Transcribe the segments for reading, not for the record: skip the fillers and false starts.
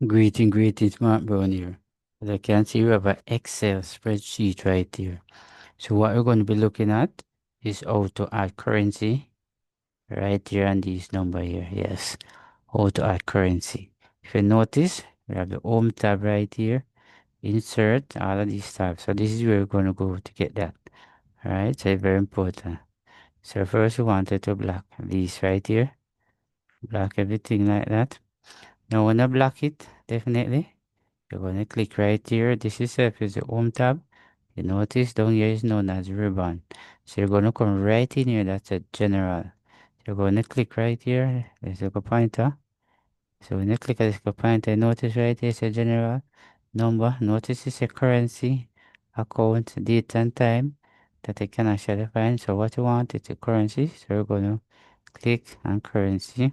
Greetings, Mark Brown here. As I can see, we have an Excel spreadsheet right here. So what we're going to be looking at is how to add currency right here on this number here. Yes, how to add currency. If you notice, we have the Home tab right here, Insert, all of these tabs. So this is where we're going to go to get that. Alright, so it's very important. So first we wanted to block these right here. Block everything like that. Now when I block it, definitely, you're going to click right here. This itself is the Home tab. You notice down here is known as ribbon. So you're going to come right in here. That's a general. You're going to click right here. There's a pointer. So when you click at this pointer, notice right here is a general number. Notice it's a currency, account, date and time that I can actually find. So what you want is a currency. So we're going to click on currency.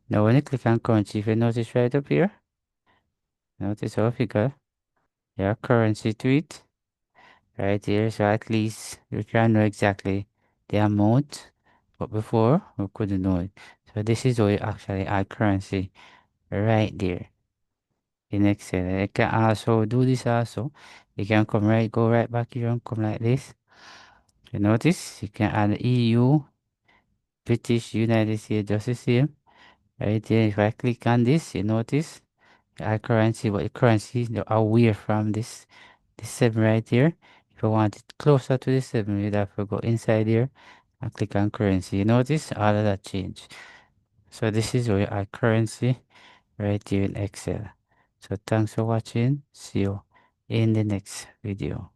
Now when you click on currency, if you notice right up here, notice our figure, your currency to it right here. So at least you can know exactly the amount, but before we couldn't know it. So this is how you actually add currency right there in Excel. You can also do this also. You can go right back here and come like this. You notice you can add EU, British, United States, just the same. Right there, if I click on this, you notice I currency, but the currency are away from this 7 right here. If you want it closer to the 7, you'd have to go inside here and click on currency. You notice all of that change. So this is where you add currency right here in Excel. So thanks for watching. See you in the next video.